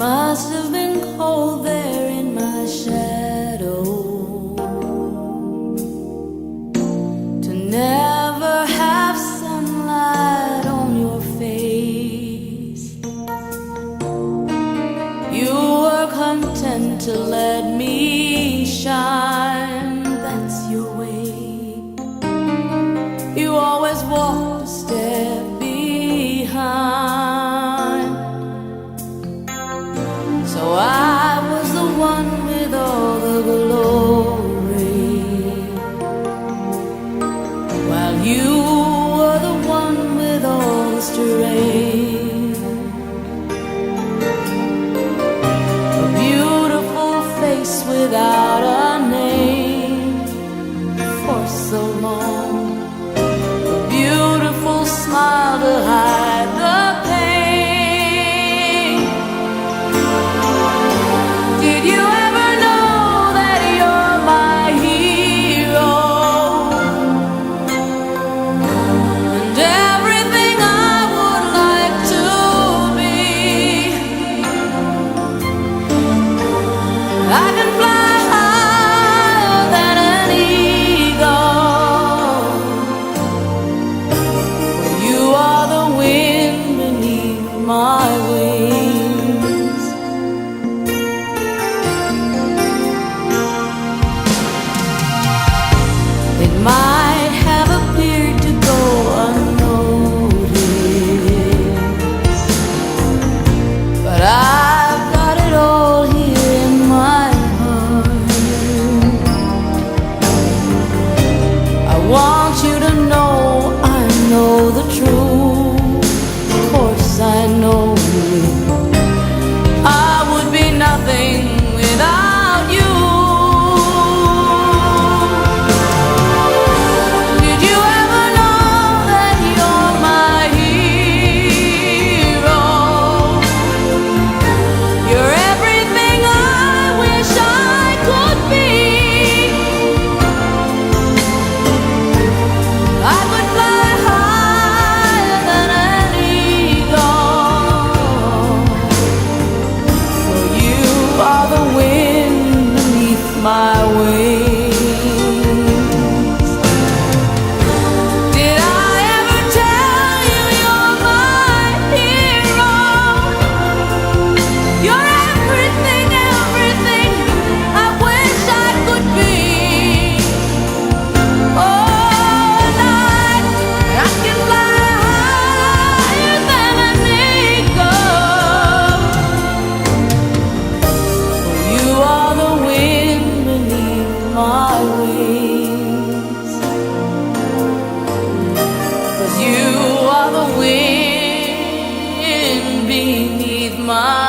must have been cold there in my shadow to never have sunlight on your face. You were content to let me shine, that's your way. You always walked a step behind. So I was the one with all the glory, while you were the one with all the strength. A beautiful face without a name for so long, a beautiful smile to hide the pain. Did you ever know that you're my hero? And everything I would like to be. I can fly higher than an eagle. You are the wind beneath my wings. It might have appeared to go unnoticed, but I've got it all here in my heart. I want you to know I know the truth. Of course I know it. I would be nothing without you. Did you ever know that you're my hero? You're everything I wish I could be. I would fly higher than an eagle, for you are the wind beneath my wings. Did I ever tell you you're my hero? You're everything, everything I wish I could be. Oh, night, I can fly higher than an eagle. You are the wind beneath my wings. 'Cause you are the wind beneath my